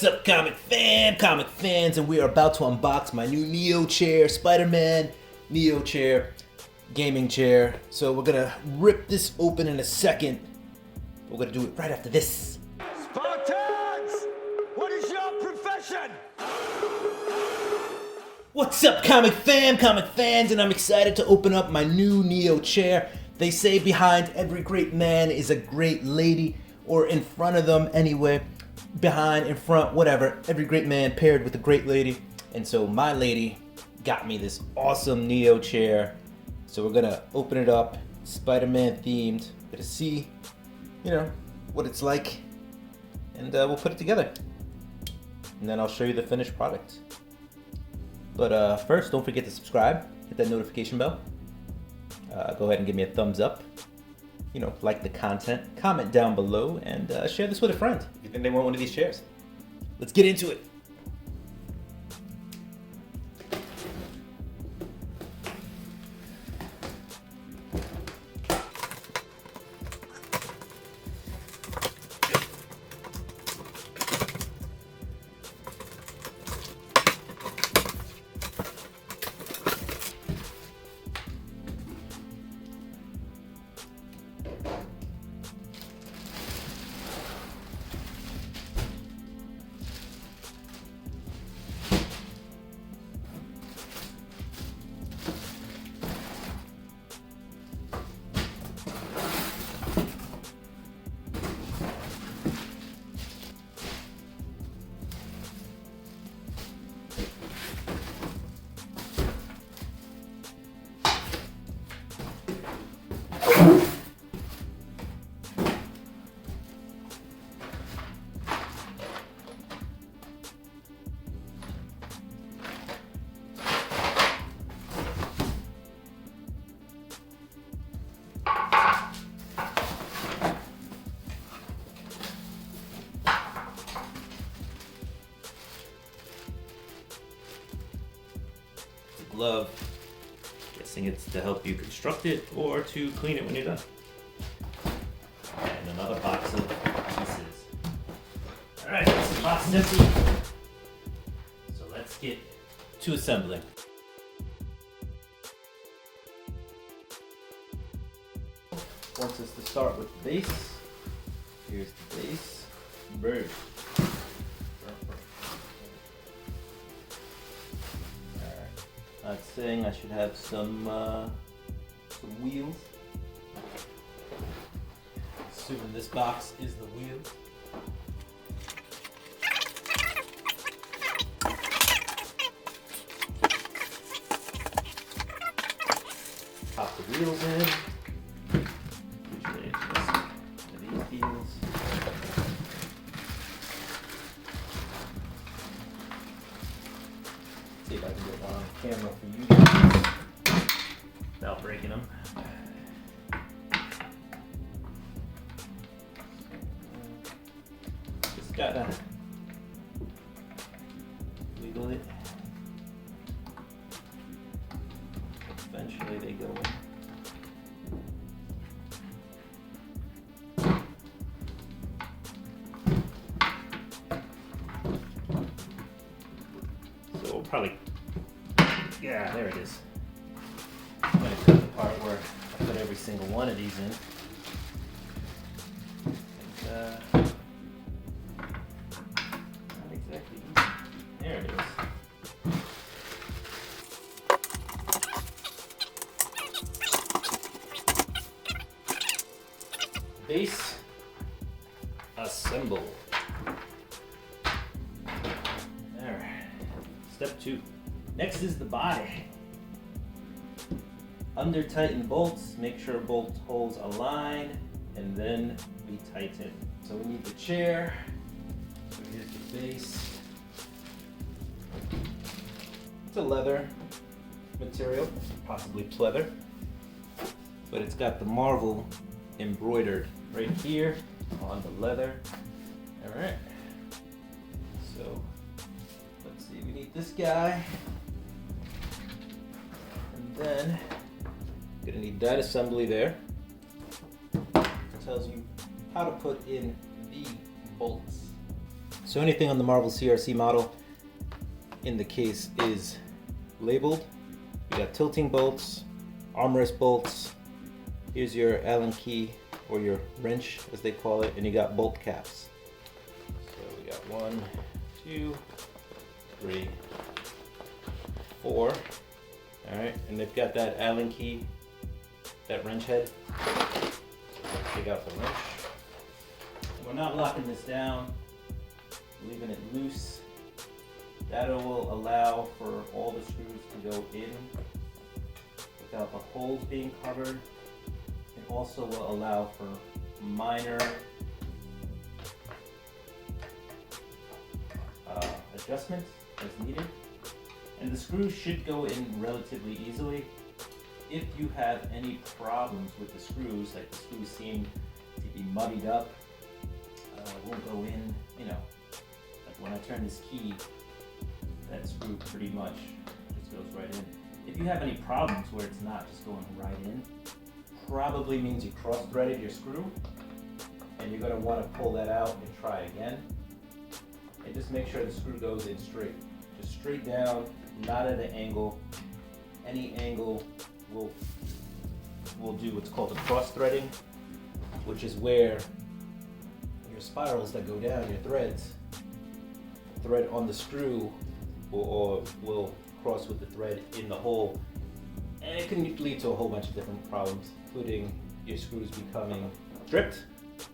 up, comic fans, and we are about to unbox my new Neo chair, Spider-Man Neo chair, gaming chair. So we're gonna rip this open in a second. We're gonna do it right after this. Spartans! What is your profession? What's up, comic fans, and I'm excited to open up my new Neo chair. They say behind every great man is a great lady, or in front of them anyway. Behind, in front, whatever. Every great man paired with a great lady. And so my lady got me this awesome Neo chair. So we're gonna open it up, Spider-Man themed. Gonna see, what it's like. And we'll put it together. And then I'll show you the finished product. But first, don't forget to subscribe, hit that notification bell. Go ahead and give me a thumbs up. Like the content, comment down below, and share this with a friend if you think they want one of these chairs. Let's get into it. Glove. Guessing it's to help you construct it or to clean it when you're done. And another box of pieces. Alright, this box is empty. So let's get to assembling. Wants us to start with the base. Here's the base. Bird. It's saying I should have some wheels. Assuming this box is the wheel. Pop the wheels in. Usually it's just these wheels. See if I can get one on camera for you guys without breaking them. Just gotta wiggle it. Eventually they go in. So we'll probably, yeah, there it is. I'm going to cut the part where I put every single one of these in. And, not exactly easy. There it is. Base assemble. Alright. Step 2. Next is the body. Under tighten bolts, make sure bolt holes align, and then retighten. So we need the chair. So here's the base. It's a leather material, possibly pleather, but it's got the Marvel embroidered right here on the leather. All right. So let's see. We need this guy, and then gonna need that assembly there. It tells you how to put in the bolts. So anything on the Marvel CRC model in the case is labeled. You got tilting bolts, armrest bolts. Here's your Allen key, or your wrench as they call it, and you got bolt caps. So we got 1, 2, 3, 4. All right, and they've got that Allen key, that wrench head. So let's take out the wrench. And we're not locking this down, leaving it loose. That will allow for all the screws to go in without the holes being covered. It also will allow for minor adjustments as needed. And the screws should go in relatively easily. If you have any problems with the screws, like the screws seem to be muddied up, won't go in, you know, like when I turn this key, that screw pretty much just goes right in. If you have any problems where it's not just going right in, probably means you cross-threaded your screw, and you're going to want to pull that out and try again. And just make sure the screw goes in straight. Just straight down, not at an angle. Any angle will do what's called a cross-threading, which is where your spirals that go down, your threads, thread on the screw will cross with the thread in the hole, and it can lead to a whole bunch of different problems, including your screws becoming stripped,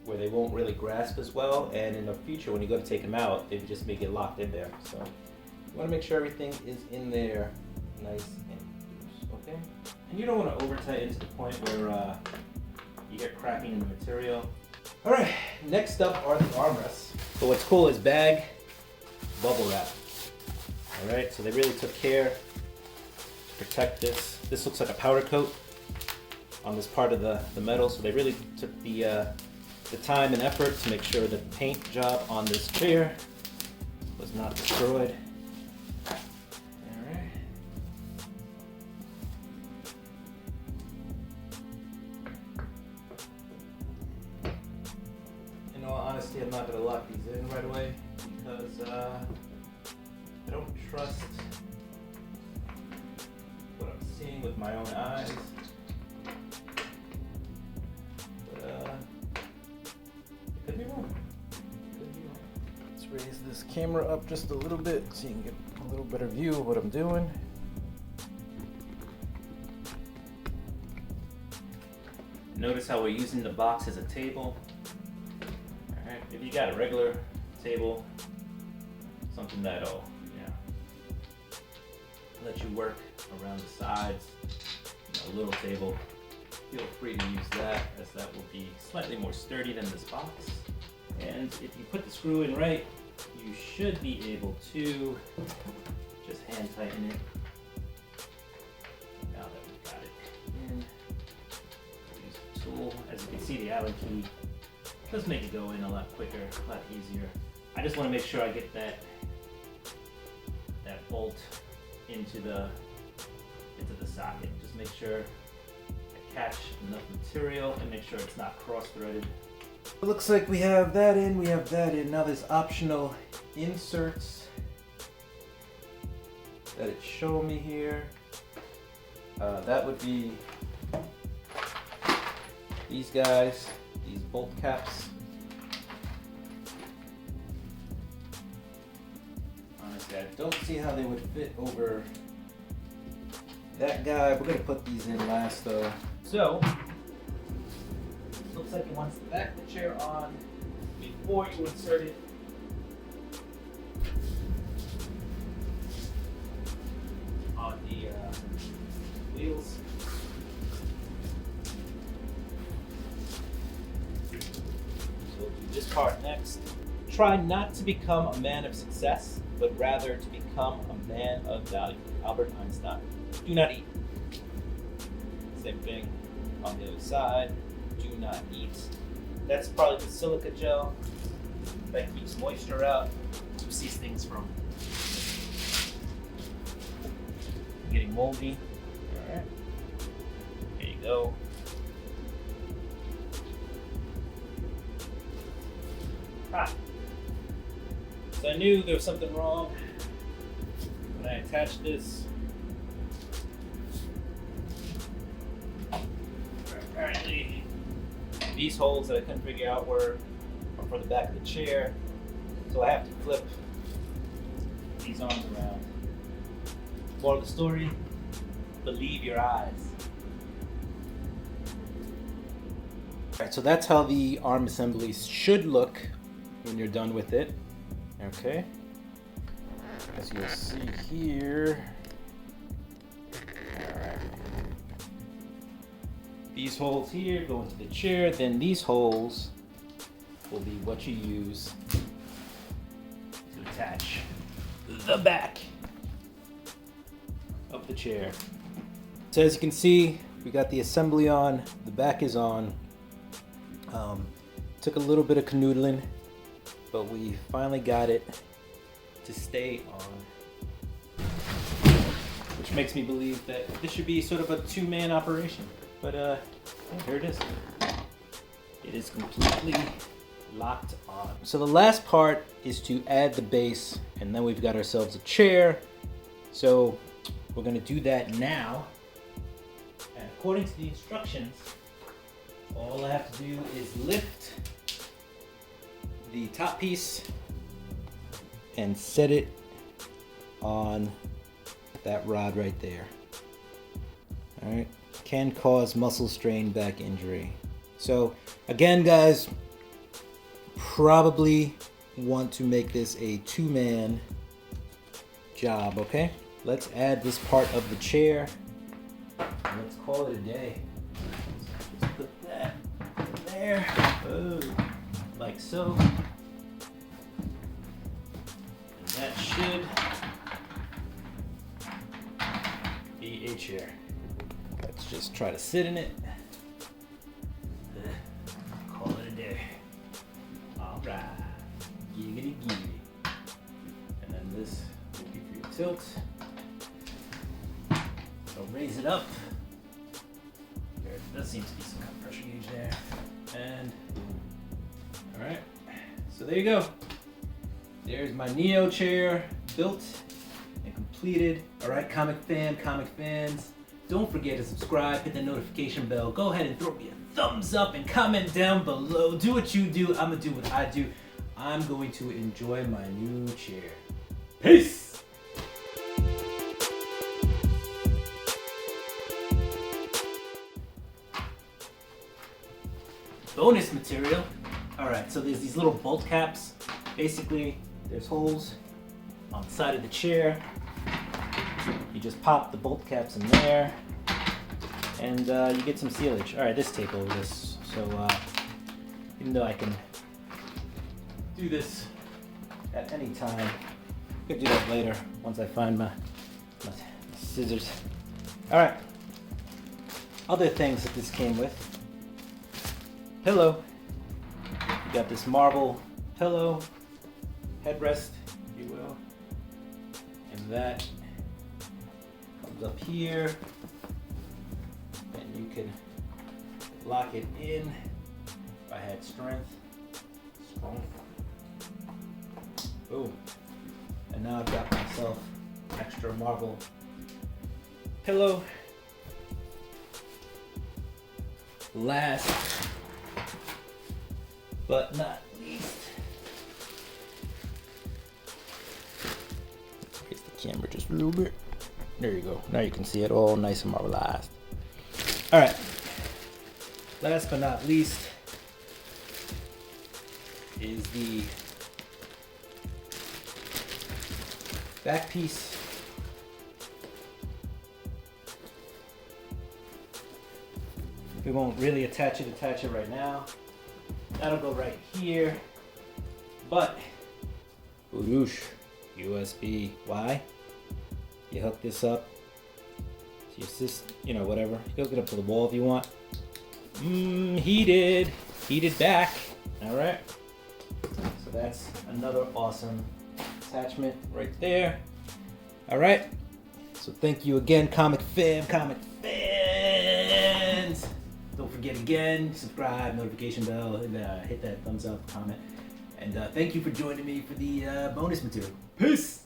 where they won't really grasp as well, and in the future when you go to take them out, they just may get locked in there. So you want to make sure everything is in there nice and loose, okay? And you don't want to over tighten to the point where you get cracking in the material. All right, next up are the armrests. So what's cool is bag bubble wrap. All right, so they really took care to protect this. This looks like a powder coat on this part of the metal, so they really took the time and effort to make sure that the paint job on this chair was not destroyed. All right. In all honesty, I'm not going to lock these in right away because I don't trust what I'm seeing with my own eyes. But it could be wrong. Could be wrong. Let's raise this camera up just a little bit so you can get a little better view of what I'm doing. Notice how we're using the box as a table. All right, if you got a regular table, something that'll let you work around the sides, a little table, feel free to use that, as that will be slightly more sturdy than this box. And if you put the screw in right, you should be able to just hand tighten it. Now that we've got it in, use the tool. As you can see, the Allen key does make it go in a lot quicker, a lot easier. I just want to make sure I get that bolt into the socket. Just make sure I catch enough material and make sure it's not cross-threaded. It looks like we have that in, we have that in. Now there's optional inserts that it's showing me here. That would be these guys, these bolt caps. Honestly, I don't see how they would fit over that guy. We're gonna put these in last though. So, looks like it wants the back of the chair on before you insert it. On the wheels. So we'll do this part next. Try not to become a man of success, but rather to become a man of value. Albert Einstein. Do not eat. Same thing on the other side. Do not eat. That's probably the silica gel that keeps moisture out, keeps these things from getting moldy. All right. Here you go. So I knew there was something wrong when I attached this. Apparently, these holes that I couldn't figure out were for the back of the chair, so I have to flip these arms around. Moral of the story, believe your eyes. Alright, so that's how the arm assemblies should look when you're done with it. Okay. As you'll see here. Alright. These holes here go into the chair, then these holes will be what you use to attach the back of the chair. So as you can see, we got the assembly on, the back is on. Took a little bit of canoodling, but we finally got it to stay on, which makes me believe that this should be sort of a two-man operation. But here it is. It is completely locked on. So the last part is to add the base, and then we've got ourselves a chair. So we're gonna do that now. And according to the instructions, all I have to do is lift the top piece and set it on that rod right there. All right, can cause muscle strain, back injury. So again, guys, probably want to make this a two-man job, okay? Let's add this part of the chair. Let's call it a day. Just put that in there. Oh, like so. And that should be a chair. Let's just try to sit in it. Call it a day. All right. Giggity giggity. And then this will be for your tilt. So raise it up. There does seem to be some kind of pressure gauge there. And all right. So there you go. There's my Neo chair built and completed. All right, comic fans. Don't forget to subscribe, hit the notification bell. Go ahead and throw me a thumbs up and comment down below. Do what you do. I'm gonna do what I do. I'm going to enjoy my new chair. Peace. Bonus material. All right, so there's these little bolt caps. Basically, there's holes on the side of the chair. You just pop the bolt caps in there, and you get some sealage. All right, this tape over this. So even though I can do this at any time, I could do that later once I find my scissors. All right, other things that this came with. Pillow. You got this marble pillow, headrest, if you will, and that comes up here, and you can lock it in if I had strength. Boom. And now I've got myself extra marble pillow. Last but not least, raise the camera just a little bit. There you go. Now you can see it all nice and marbleized. All right. Last but not least is the back piece. We won't really attach it right now. That'll go right here. But, whoosh, USB. Why? You hook this up to your system, you know, whatever. You hook it up to the wall if you want. Heated back. All right. So that's another awesome attachment right there. All right. So thank you again, comic fans. Don't forget again, subscribe, notification bell, hit that thumbs up, comment. And thank you for joining me for the bonus material. Peace!